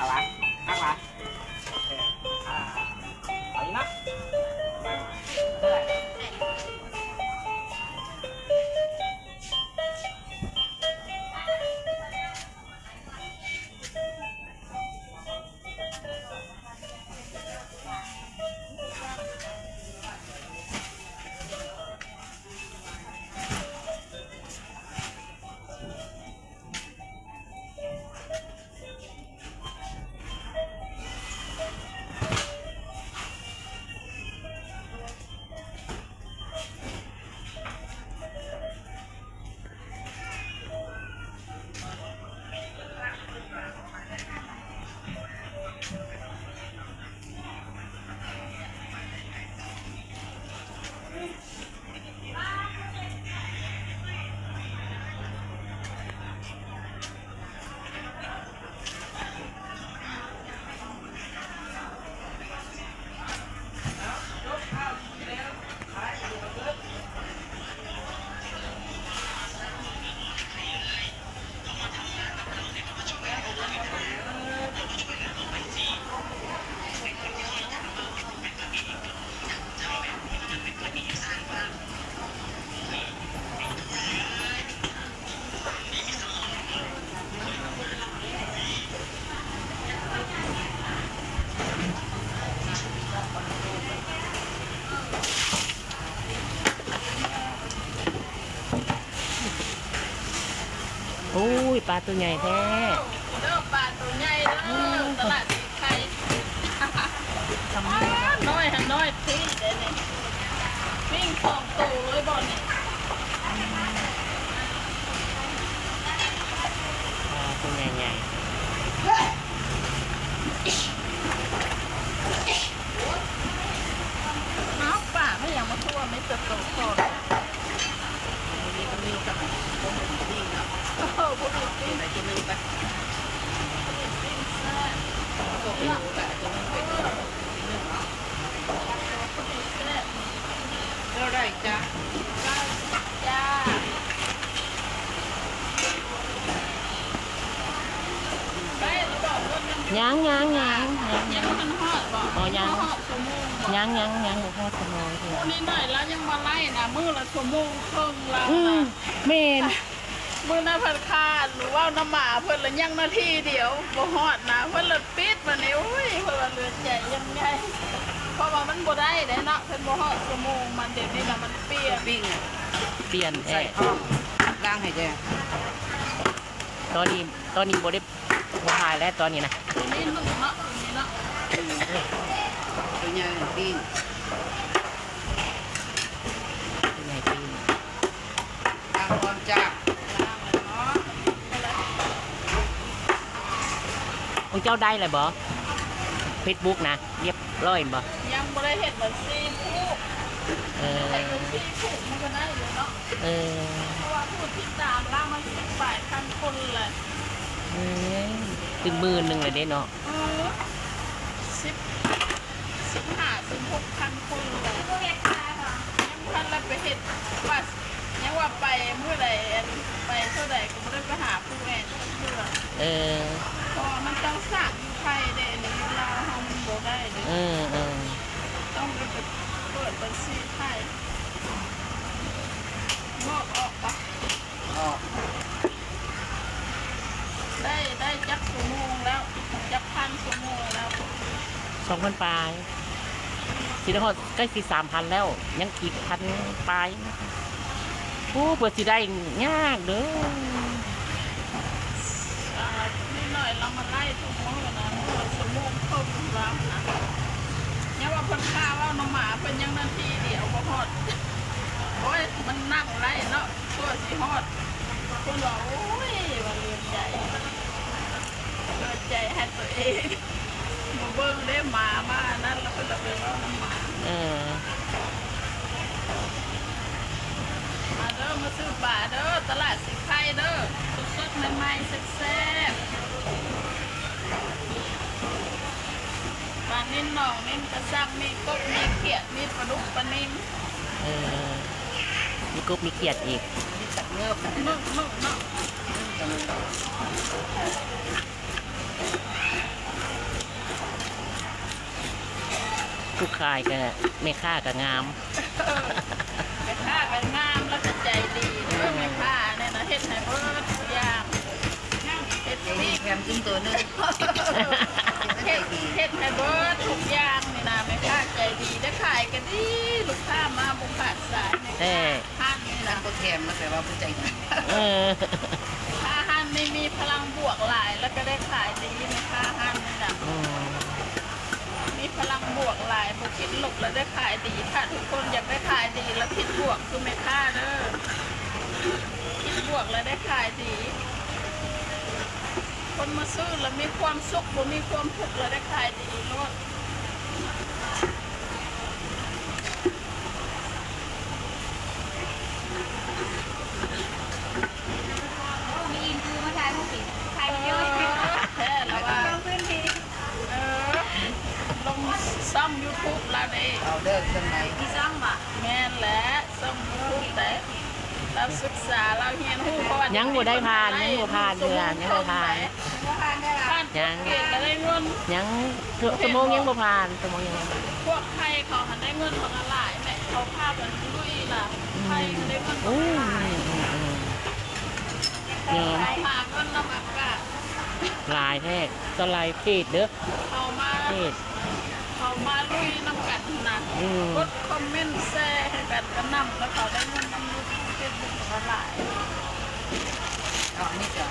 เอาวะตั้งวะเอาอีกนะโอ้ยปลาตัวใหญ่แท้เด้อปลาตัวใหญ่เด้อตลาดสีไข่น้อยน้อยพี่เดี๋ยวนี้ปิ้ง2 ตัวเลยบ่เนี่ยปลาตัวใหญ่น้ำป่าไม่อย่างมาทั่วไม่จะโตโตนี่ก็มีกับผมดีเนาะโอ้โหบุรีปิ้งไหนจะมีปะปิ้งแซ่บตัวปิ้งแบบจะมีเป็นเท่าไรจ้าจ้าได้หรือเปล่าว่ามันยัง ยังมันหอดบ่อ๋อยัง หอดชั่วโมงบ่ ยังหพ่อสมองที วันนี้หน่อยแล้วยังมาไล่นะมือละชั่วโมงครึ่งแล้ว เมน มือหน้าพันคาหรือว่าน้ำหมาเพิ่นละยังนาทีเดียวบ่ฮอดนะเพิ่นละปิดมาเนี่ยอุ้ยเพิ่นละเลือดใหญ่ยังไงเพราะว่ามันบ่ได้เด้เนาะเพิ่นบ่ฮอดชั่วโมงมันเดี๋ยวนี้น่ะมันเปลี่ยน ปิ้ง เปลี่ยนแอ ใส่ ร์ ข้าวล้างให้แดง ตอนนี้โบได้พายแล้วตอนนี้นะ ตัวนี้นุ่มเนาะตัวนี้เนาะ ตัวใหญ่ปิ้ง ตัวใหญ่จริง ล้างพร้อมจ้า ล้างเลยเนาะ ของเจ้าได้เลยบ่เฟซบุ๊กนะเรียบร้อยบ่ ยังบ่ได้เห็นเหมือนซีผู้ เออ ใส่เงินซีผู้มันก็ได้อยู่เนาะ เออ เพราะว่าผู้ติดตามล่ามัน18,000 คนเลย ถึง10,000เลยเด้เนาะ 15-16,000 คนเลยยังพันแล้วไปเห็ดว่ายังว่าไปเมื่อใดไปเท่าใดก็ไม่ได้ไปหาผู้แอนเพื่อ เออ เพราะมันต้องสั่งอยู่ไทยเด้ในลาวเฮามันบ่ได้เด้ เออ ต้องไปเปิดบัญชีไทยงอกออกปะ ออก ได้จักชั่วโมงแล้วจัก1,000 ชั่วโมงแล้ว 2,000ปลายสิได้ฮอดใกล้สิ3,000แล้ว ยังอีก1,000ปลายโอ้เปิดสิได้ยากเด้อ นี่หน่อยเรามาไล่ทุกมื้อนะมื้อชั่วโมงครึ่งแล้วนะยังว่าเพิ่นฆ่าว่าน้องหมาเพิ่นยังนาทีเดียวบ่ฮอดโอ้ยมันนั่งไล่เนาะตัวสิฮอดเพิ่นว่าโอ้ยว่าเลือดใจให้ตัวเองมาเบิ่งได้หมามานั่นแล้วเพิ่นก็ไปว่าน้องหมา เออ มาเด้อมาซื้อปลาเด้อตลาดสิไข่เด้อสดๆใหม่ๆแซ่บๆปลานิ่นหนองนิ่นกระซักมีกบมีเขียดมีปลาดุกปลานิ่ม เออมีกบมีเขียดอีก นี่ตักเนื้อกัน นุ่มเนาะ ผู้ขายก็แม่ค้าก็งาม แม่ค้าก็งามแล้วก็ใจดีเด้อแม่ค้าเนี่ยนะเฮ็ดให้เบิดทุกอย่างเฮ็ด เดี๋ยว ดี นี้แถมจิ้มตัวหนึง เฮ็ดให้เบิดทุกอย่างนี่นะแม่ค้าใจดีได้ขายกันดีลูกค้ามาบุกขาดสายแม่ แต่ ค้าท่านนี่ นั่ นะ งก็แถมมาแต่ว่าผู้ใจดี เออ ถ้าท่านไม่มีพลังบวกหลายแล้วก็ได้ขายดีแม่ค้าท่านนี่นะ อืม มีพลังบวกหลายบุคิดลบแล้วได้ขายดีค่ะทุกคนอยากได้ขายดีแล้วคิดบวกคือแม่ค้าเด้อคิดบวกแล้วได้ขายดี คนมาซื้อแล้วมีความสุขบ่มีความทุกข์แล้วได้ขายดีโลด มีอินคือมาทานผู้สิไทยเยอะ แท้แล้วว่า ลงพื้นที่ เออลงซ่อม YouTube แล้วเด้ เอาเด้อเครื่องใน ที่ซ่องบ่ แม่นแหละซ่อม YouTube แต่เราศึกษาเราเรียนรู้เพราะว่า ยั ยัง บ่ได้ผ่านยังบ่ผ่านเดือนยังบ่ผ่าน ว่าทานได้ละ ผ่านเก่งก็ได้เงิน ยังสมองยังบ่ผ่านสมองยังบ่ผ่าน พวกไทยเขาหันได้เงินบางหลายแม่เขาพาเป็นลุยล่ะไทยเขาได้เงินบา โอ้ งหลาย เนี่ย เขาหาเงินลำบากอะ ลายแท้ก็ลายเพจเด้อ เขามา เพจ เขามาลุยน้ำกันนะ อืม กดคอมเมนต์แชร์ให้กันกระนำแล้วเขาได้เงินน้ำยูทูบเฟซบุ๊กบางหลาย เอาอันนี้จะ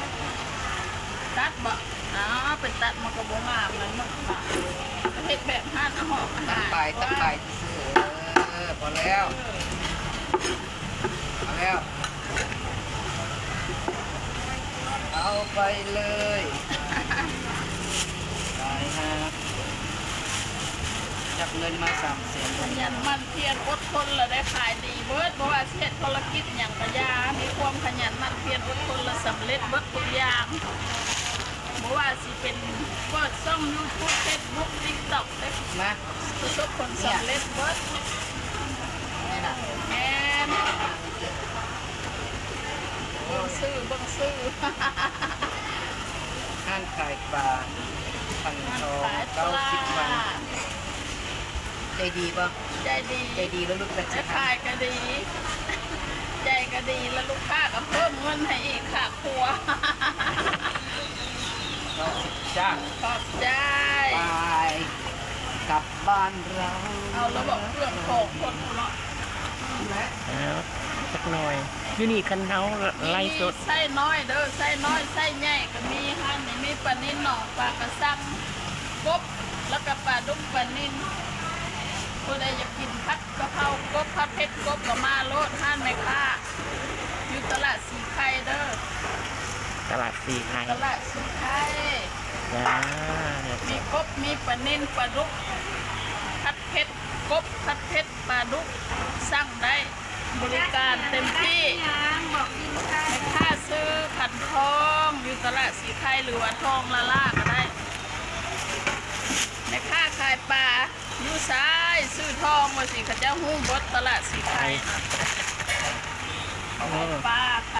ตัดบ่นะเป็นตัดมากระบงามนั้นมันค่ะเฮ็ดแบบห้านอาหารอา ตั้ หาง ร ไปตั้งไปซื้อพอแล้วเอาแล้ว เอาไปเลยได้ฮะจับเงินมา300,000 ขยันหมันเพียรอดทนแล้วได้ขายดีเบิดเพราะว่าเฮ็ดธุรกิจอย่างกระยา มีความขยันหมันเพียรอดทนและสำเร็จเบิดทุกอย่างบ่ว่าสิเป็นเปิดช่อง YouTube Facebook TikTok ได้ มา ประสบผลสำเร็จเบิด นี่นะ แม่นเบิ่งซื้อเบิ่งซื้อ ห้านขายปลาพันทอง ขายปลา 90 วันใจดีป่ะ ใจดี ใจดีแล้วลูกแต่ จะขายก็ดี ใจก็ดีแล้วลูกค้าก็เพิ่มเงินให้อีกค่ะครัว เราจ้า ขอบใจ ไปกลับบ้านเรา เอาระบบเครื่องของคนเนาะ เอาสักหน่อยอยู่นี่คันเฮาไล่สด ไส้น้อยเด้อไส้น้อยไส้ใหญ่ก็มีฮะนี่มีปลานิ่นหนองปลากระซังกบแล้วก็ปลาดุกปลานิ่นผู้ใดอยากกินผัดกะเพรากบผัดเผ็ดกบก็มาโลดห้านแม่ค้าอยู่ตลาดสีไข่เด้อ ตลาดสีไทย ตลาดสีไข่ จ้า มีกบมีปลานิ่นปลาดุกผัดเผ็ดกบผัดเผ็ดปลาดุกสั่งได้บริการเต็มที่ ยังบอกกินค่ะ แม่ค้าซื้อขันทองอยู่ตลาดสีไข่หรือว่าทองละล่าก็ได้แม่ค้าขายปลาอยู่ซ้ายซื้อทองมาสิเขาเจ้าหุ้มบดตลาดสีไข่ โอ้ ปลา